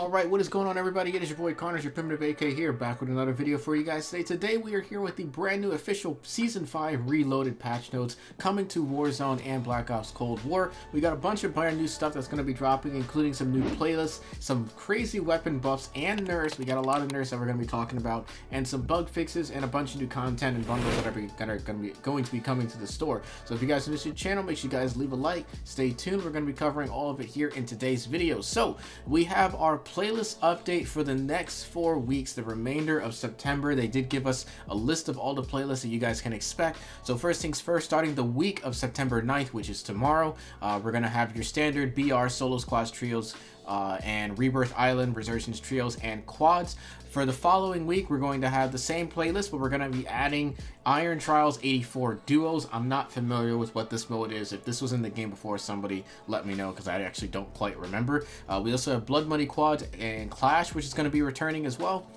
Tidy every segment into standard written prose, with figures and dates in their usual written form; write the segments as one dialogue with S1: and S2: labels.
S1: Alright, what is going on, everybody? It is your boy Connors, your Primitive AK here, back with another video for you guys today. Today we are here with the brand new official Season 5 Reloaded patch notes coming to Warzone and Black Ops Cold War. We got a bunch of brand new stuff that's going to be dropping, including some new playlists, some crazy weapon buffs and nerfs. We got a lot of nerfs that we're going to be talking about, and some bug fixes and a bunch of new content and bundles that are going to be coming to the store. So if you guys are new to the channel, make sure you guys leave a like, stay tuned. We're going to be covering all of it here in today's video. So we have our playlist update for the next 4 weeks, the remainder of September. They did give us a list of all the playlists that you guys can expect. So first things first, starting the week of September 9th, which is tomorrow, we're going to have your standard BR solos, quads, trios, and Rebirth Island, Resurgence trios, and quads. For the following week, we're going to have the same playlist, but we're going to be adding Iron Trials 84 duos. I'm not familiar with what this mode is. If this was in the game before, somebody let me know, because I actually don't quite remember. We also have Blood Money quads and Clash, which is going to be returning as well.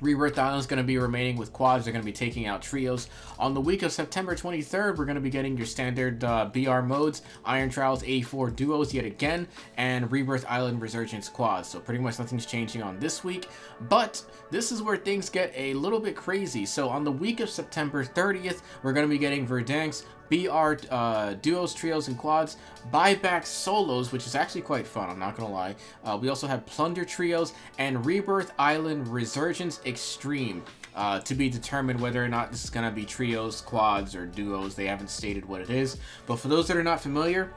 S1: Rebirth Island is going to be remaining with quads. They're going to be taking out trios. On the week of September 23rd, we're going to be getting your standard BR modes, Iron Trials 84 duos yet again, and Rebirth Island Resurgence quads. So pretty much nothing's changing on this week, but this is where things get a little bit crazy. So on the week of September 30th, we're going to be getting Verdansk BR duos, trios, and quads, buyback solos, which is actually quite fun, I'm not gonna lie. We also have Plunder trios and Rebirth Island Resurgence Extreme, to be determined whether or not this is gonna be trios, quads, or duos. They haven't stated what it is, but for those that are not familiar,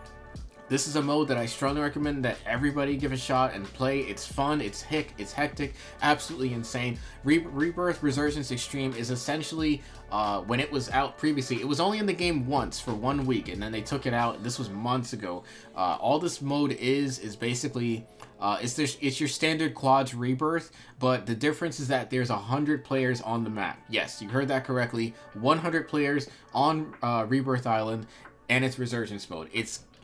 S1: this is a mode that I strongly recommend that everybody give a shot and play. It's fun, it's hectic, absolutely insane. Rebirth Resurgence Extreme is essentially, when it was out previously, it was only in the game once for 1 week, and then they took it out. This was months ago. All this mode is basically, it's your standard quads Rebirth, but the difference is that there's 100 players on the map. Yes, you heard that correctly. 100 players on Rebirth Island, and it's Resurgence mode.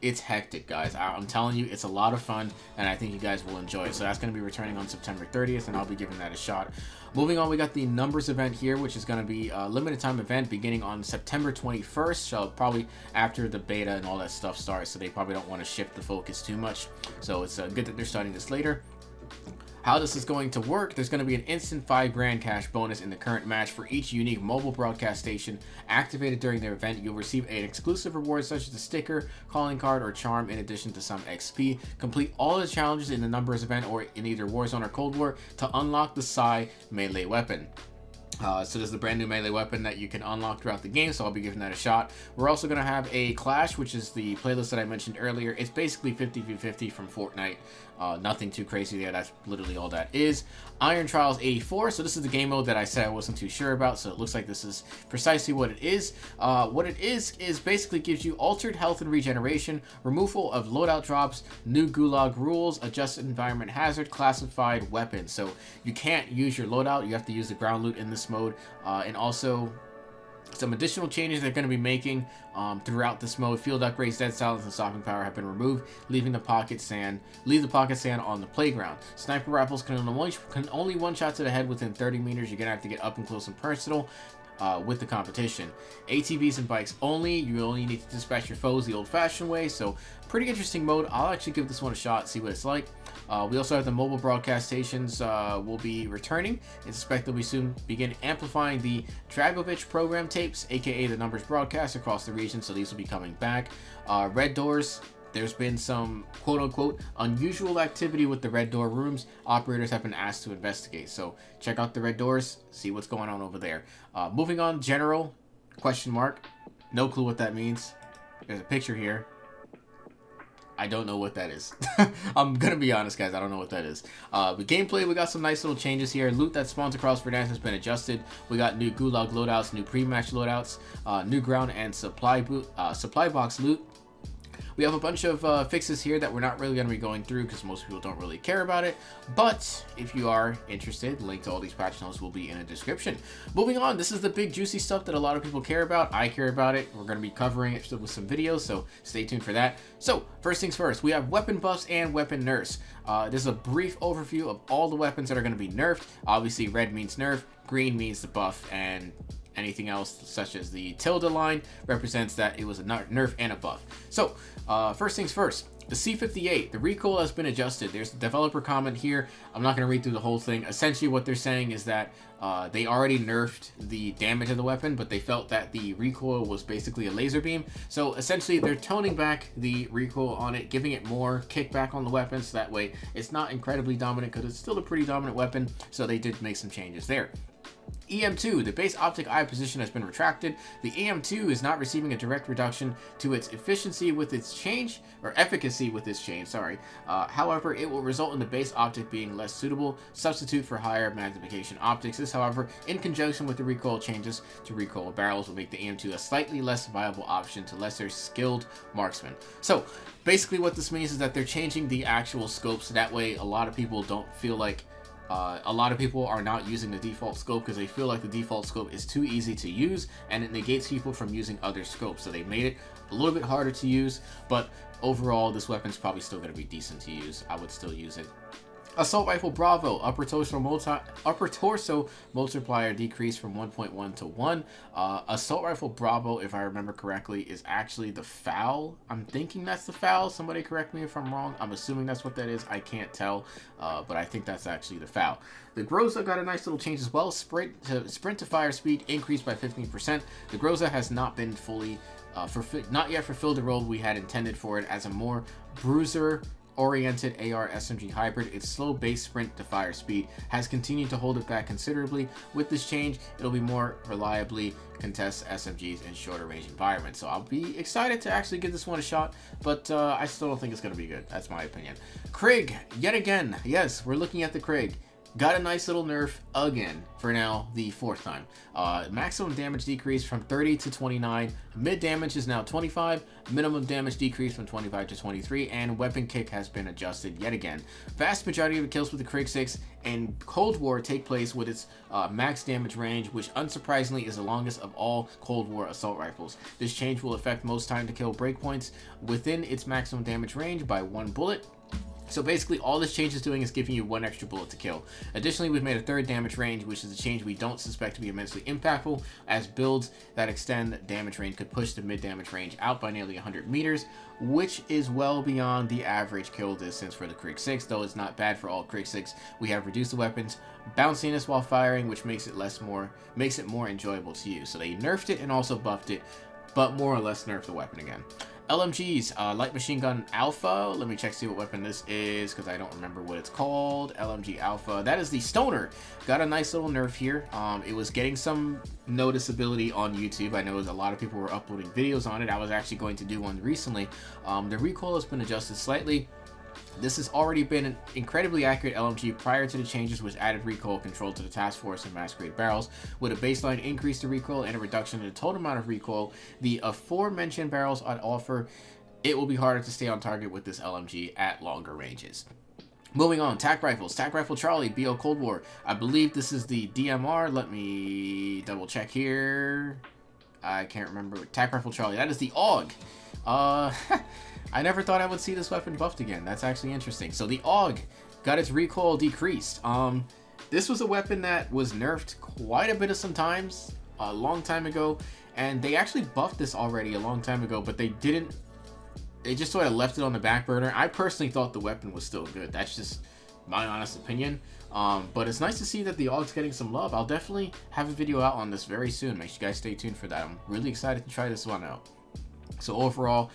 S1: It's hectic, guys. I'm telling you, it's a lot of fun, and I think you guys will enjoy it. So that's going to be returning on September 30th, and I'll be giving that a shot. Moving on, we got the numbers event here, which is going to be a limited time event beginning on September 21st. So probably after the beta and all that stuff starts, so they probably don't want to shift the focus too much. So it's good that they're starting this later. How this is going to work: there's going to be an instant 5 grand cash bonus in the current match for each unique mobile broadcast station activated during the event. You'll receive an exclusive reward such as a sticker, calling card, or charm, in addition to some XP. Complete all the challenges in the numbers event or in either Warzone or Cold War to unlock the Psy melee weapon. So there's the brand new melee weapon that you can unlock throughout the game, so I'll be giving that a shot. We're also going to have a Clash, which is the playlist that I mentioned earlier. It's basically 50v50 from Fortnite. Nothing too crazy there. That's literally all that is. Iron Trials 84. So this is the game mode that I said I wasn't too sure about, so it looks like this is precisely what it is. What it is basically gives you altered health and regeneration, removal of loadout drops, new gulag rules, adjusted environment hazard, classified weapons. So you can't use your loadout. You have to use the ground loot in this mode, and also some additional changes they're going to be making throughout this mode. Field upgrades, dead silence, and stopping power have been removed, leave the pocket sand on the playground. Sniper rifles can only one shot to the head within 30 meters. You're going to have to get up and close and personal with the competition. ATVs and bikes only. You only need to dispatch your foes the old-fashioned way. So pretty interesting mode. I'll actually give this one a shot, see what it's like. We also have the mobile broadcast stations will be returning. It's expected we soon begin amplifying the Dragovich program tapes, aka the numbers broadcast, across the region, so these will be coming back. Red doors. There's been some quote-unquote unusual activity with the red door rooms. Operators have been asked to investigate, so check out the red doors, see what's going on over there. Moving on, general, question mark. No clue what that means. There's a picture here. I don't know what that is. I'm gonna be honest, guys, I don't know what that is. The gameplay, we got some nice little changes here. Loot that spawns across Verdansk has been adjusted. We got new gulag loadouts, new pre-match loadouts, new ground and supply box loot. We have a bunch of fixes here that we're not really going to be going through because most people don't really care about it. But if you are interested, the link to all these patch notes will be in the description. Moving on, this is the big juicy stuff that a lot of people care about. I care about it. We're going to be covering it with some videos, so stay tuned for that. So first things first, we have weapon buffs and weapon nerfs. This is a brief overview of all the weapons that are going to be nerfed. Obviously, red means nerf, green means the buff, and anything else such as the tilde line represents that it was a nerf and a buff. So first things first, The C58, the recoil has been adjusted. There's a developer comment here. I'm not going to read through the whole thing. Essentially what they're saying is that they already nerfed the damage of the weapon, but they felt that the recoil was basically a laser beam. So essentially they're toning back the recoil on it, giving it more kickback on the weapon, so that way it's not incredibly dominant, because it's still a pretty dominant weapon. So they did make some changes there. EM2, the base optic eye position has been retracted. The EM2 is not receiving a direct reduction to its efficiency with its change, or efficacy with its change, sorry. However, it will result in the base optic being less suitable substitute for higher magnification optics. This, however, in conjunction with the recoil changes to recoil barrels, will make the EM2 a slightly less viable option to lesser skilled marksmen. So, basically what this means is that they're changing the actual scope, so that way a lot of people don't feel like a lot of people are not using the default scope because they feel like the default scope is too easy to use and it negates people from using other scopes. So they made it a little bit harder to use, but overall this weapon's probably still going to be decent to use. I would still use it. Assault Rifle Bravo, upper torso multiplier decreased from 1.1 to 1. Assault Rifle Bravo, if I remember correctly, is actually the FAL. I'm thinking that's the FAL. Somebody correct me if I'm wrong. I'm assuming that's what that is. I can't tell, but I think that's actually the FAL. The Groza got a nice little change as well. Sprint to fire speed increased by 15%. The Groza has not been fully, not yet fulfilled the role we had intended for it as a more bruiser oriented AR SMG hybrid. Its slow base sprint to fire speed has continued to hold it back considerably. With this change, it'll be more reliably contest SMGs in shorter range environments. So I'll be excited to actually give this one a shot, but I still don't think it's going to be good. That's my opinion. KRIG, yet again. Yes, we're looking at the KRIG. Got a nice little nerf again, for now the 4th time. Maximum damage decreased from 30 to 29. Mid damage is now 25. Minimum damage decreased from 25 to 23. And weapon kick has been adjusted yet again. Vast majority of the kills with the KRIG 6 in Cold War take place with its max damage range, which unsurprisingly is the longest of all Cold War assault rifles. This change will affect most time to kill breakpoints within its maximum damage range by 1 bullet. So basically all this change is doing is giving you 1 extra bullet to kill. Additionally, we've made a 3rd damage range, which is a change we don't suspect to be immensely impactful, as builds that extend damage range could push the mid damage range out by nearly 100 meters, which is well beyond the average kill distance for the KRIG 6, though it's not bad for all KRIG 6. We have reduced the weapon's bounciness while firing, which makes it more enjoyable to use. So they nerfed it and also buffed it, but more or less nerfed the weapon again. LMGs, Light Machine Gun Alpha. Let me check see what weapon this is, because I don't remember what it's called. LMG Alpha. That is the Stoner. Got a nice little nerf here. It was getting some noticeability on YouTube. I know a lot of people were uploading videos on it. I was actually going to do one recently. The recoil has been adjusted slightly. This has already been an incredibly accurate LMG prior to the changes, which added recoil control to the task force and masquerade barrels. With a baseline increase to recoil and a reduction in the total amount of recoil, the aforementioned barrels I'd offer, it will be harder to stay on target with this LMG at longer ranges. Moving on, Tack Rifles. Tack Rifle Charlie, BO Cold War. I believe this is the DMR. Let me double check here. I can't remember. Tack Rifle Charlie. That is the AUG. I never thought I would see this weapon buffed again. That's actually interesting. So the AUG got its recoil decreased. This was a weapon that was nerfed quite a bit of sometimes a long time ago, and they actually buffed this already a long time ago, but they didn't. They just sort of left it on the back burner. I personally thought the weapon was still good. That's just my honest opinion. But it's nice to see that the AUG's getting some love. I'll definitely have a video out on this very soon. Make sure you guys stay tuned for that. I'm really excited to try this one out. So overall,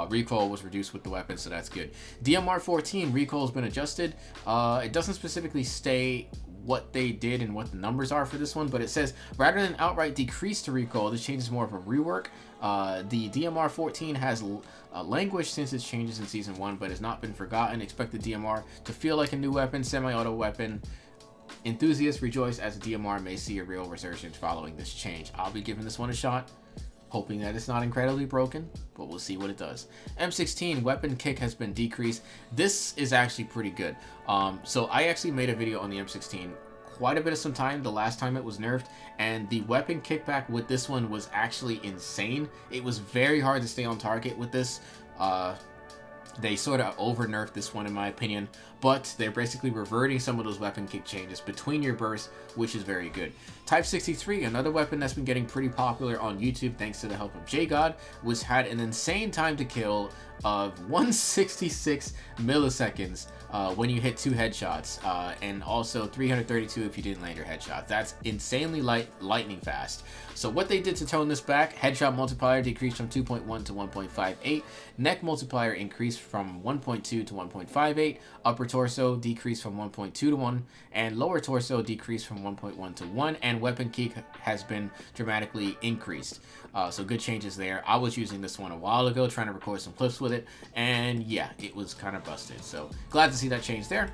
S1: recoil was reduced with the weapon, so that's good. DMR 14, recoil has been adjusted. It doesn't specifically state what they did and what the numbers are for this one, but it says rather than outright decrease to recoil, this change is more of a rework. The DMR 14 has languished since its changes in Season 1, but has not been forgotten. Expect the DMR to feel like a new weapon, semi-auto weapon. Enthusiasts rejoice as the DMR may see a real resurgence following this change. I'll be giving this one a shot, hoping that it's not incredibly broken, but we'll see what it does. M16 weapon kick has been decreased. This is actually pretty good. So I actually made a video on the M16 quite a bit of some time the last time it was nerfed, and the weapon kickback with this one was actually insane. It was very hard to stay on target with this. They sort of over nerfed this one in my opinion, but they're basically reverting some of those weapon kick changes between your bursts, which is very good. Type 63, another weapon that's been getting pretty popular on YouTube thanks to the help of JGod, had an insane time to kill of 166 milliseconds when you hit 2 headshots, and also 332 if you didn't land your headshot. That's insanely lightning fast. So what they did to tone this back: headshot multiplier decreased from 2.1 to 1.58, neck multiplier increased from 1.2 to 1.58, upper torso decreased from 1.2 to 1, and lower torso decreased from 1.1 to 1, and weapon kick has been dramatically increased. So good changes there. I was using this one a while ago, trying to record some clips with it, and yeah, it was kind of busted. So glad to see that change there.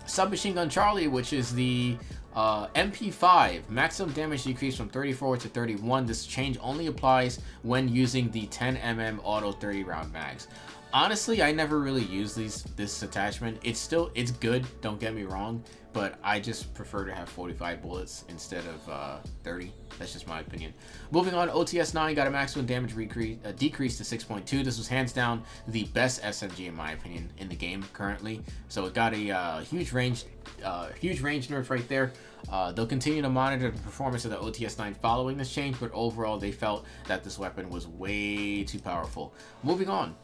S1: Submachine Gun Charlie, which is the MP5, maximum damage decrease from 34 to 31. This change only applies when using the 10mm auto 30 round mags. Honestly, I never really use this attachment. It's good, don't get me wrong, but I just prefer to have 45 bullets instead of 30. That's just my opinion. Moving on, OTS-9 got a maximum damage decrease to 6.2. This was hands down the best SMG in my opinion in the game currently. So it got a huge range nerf right there. They'll continue to monitor the performance of the OTS-9 following this change, but overall they felt that this weapon was way too powerful. Moving on.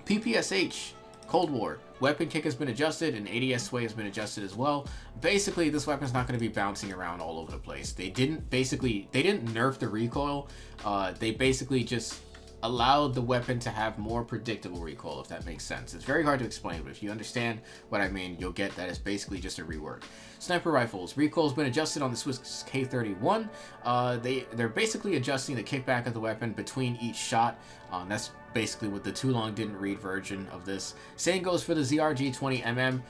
S1: PPSH, Cold War. Weapon kick has been adjusted and ADS sway has been adjusted as well. Basically, this weapon's not going to be bouncing around all over the place. They didn't nerf the recoil. They basically just allowed the weapon to have more predictable recoil, if that makes sense. It's very hard to explain, but if you understand what I mean, you'll get that it's basically just a rework. Sniper rifles. Recoil has been adjusted on the Swiss K31. They're basically adjusting the kickback of the weapon between each shot. That's basically what the too long didn't read version of this. Same goes for the ZRG 20mm.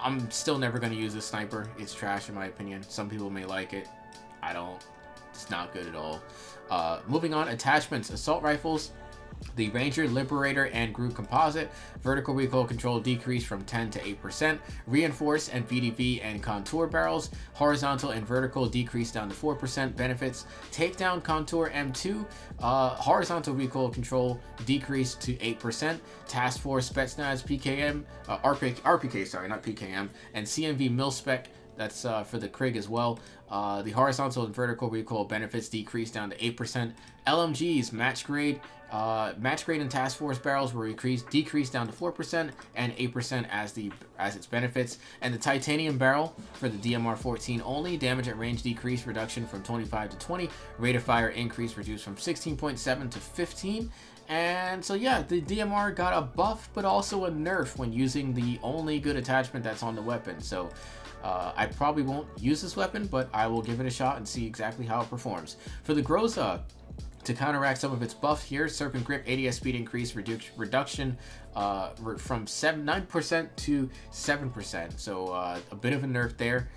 S1: I'm still never going to use this sniper. It's trash in my opinion. Some people may like it. I don't. It's not good at all. Moving on, attachments. Assault rifles. The Ranger, Liberator, and Group Composite. Vertical recoil control decreased from 10 to 8%. Reinforced and VDV and contour barrels. Horizontal and vertical decreased down to 4%. Benefits. Takedown Contour M2. Horizontal recoil control decreased to 8%. Task Force Spetsnaz PKM. RPK, sorry, not PKM. And CMV Mil-Spec. That's for the KRIG as well. The horizontal and vertical recoil benefits decreased down to 8%. LMGs, match grade and task force barrels were decreased down to 4% and 8% as its benefits. And the titanium barrel for the DMR 14 only, damage at range decreased, reduction from 25 to 20. Rate of fire increase, reduced from 16.7 to 15. And so yeah, the DMR got a buff but also a nerf when using the only good attachment that's on the weapon. So I probably won't use this weapon, but I will give it a shot and see exactly how it performs. For the Groza, to counteract some of its buffs here, Serpent Grip, ADS speed increase, reduction from 9% to 7%. So a bit of a nerf there.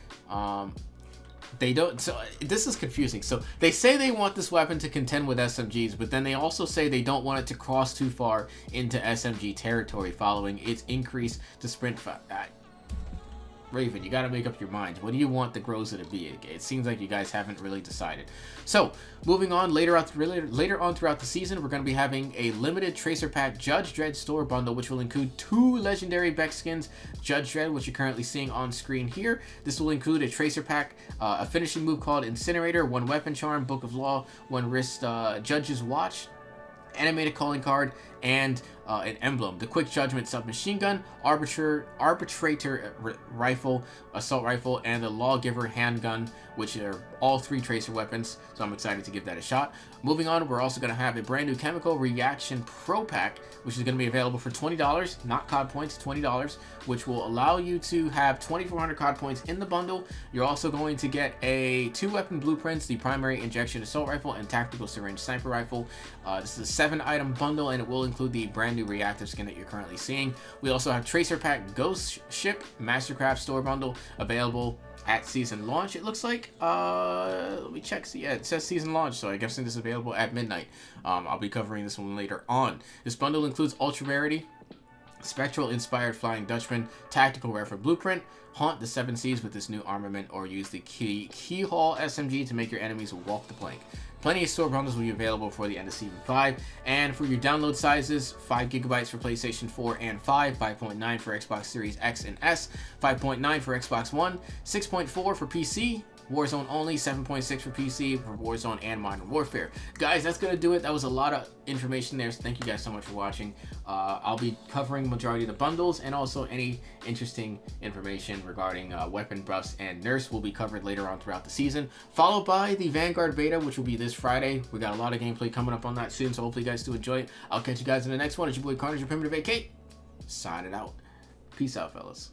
S1: They don't. So this is confusing. So they say they want this weapon to contend with SMGs, but then they also say they don't want it to cross too far into SMG territory following its increase to sprint. Raven, you got to make up your mind. What do you want the Groza to be? It seems like you guys haven't really decided. So, moving on, later on throughout the season, we're going to be having a limited Tracer Pack Judge Dredd store bundle, which will include 2 legendary Beck skins, Judge Dredd, which you're currently seeing on screen here. This will include a Tracer Pack, a finishing move called Incinerator, 1 Weapon Charm, Book of Law, 1 Wrist Judge's Watch, animated calling card, and an emblem. The Quick Judgment Submachine Gun, Arbitrator Rifle, Assault Rifle, and the Lawgiver Handgun, which are all 3 Tracer weapons, so I'm excited to give that a shot. Moving on, we're also going to have a brand new Chemical Reaction Pro Pack, which is going to be available for $20, not COD points, $20, which will allow you to have 2,400 COD points in the bundle. You're also going to get a 2 weapon blueprints, the Primary Injection Assault Rifle and Tactical Syringe Sniper Rifle. This is a 7-item bundle, and it will include the brand new reactive skin that you're currently seeing. We also have Tracer Pack Ghost Ship Mastercraft Store Bundle available at season launch, it looks like. Let me check. Yeah, it says season launch, so I guess this is available at midnight. I'll be covering this one later on. This bundle includes Ultra Rarity, Spectral Inspired Flying Dutchman Tactical Rifle Blueprint. Haunt the 7 Seas with this new armament, or use the Keyhaul SMG to make your enemies walk the plank. Plenty of store bundles will be available for the end of Season 5. And for your download sizes, 5 GB for PlayStation 4 and 5, 5.9 for Xbox Series X and S, 5.9 for Xbox One, 6.4 for PC, Warzone only, 7.6 for PC for Warzone and Modern Warfare. Guys, that's going to do it. That was a lot of information there, so thank you guys so much for watching. I'll be covering majority of the bundles, and also any interesting information regarding weapon buffs and nerfs will be covered later on throughout the season, followed by the Vanguard beta, which will be this Friday. We got a lot of gameplay coming up on that soon, so hopefully you guys do enjoy it. I'll catch you guys in the next one. It's your boy Carnage, your Primitive AK, signing out. Peace out, fellas.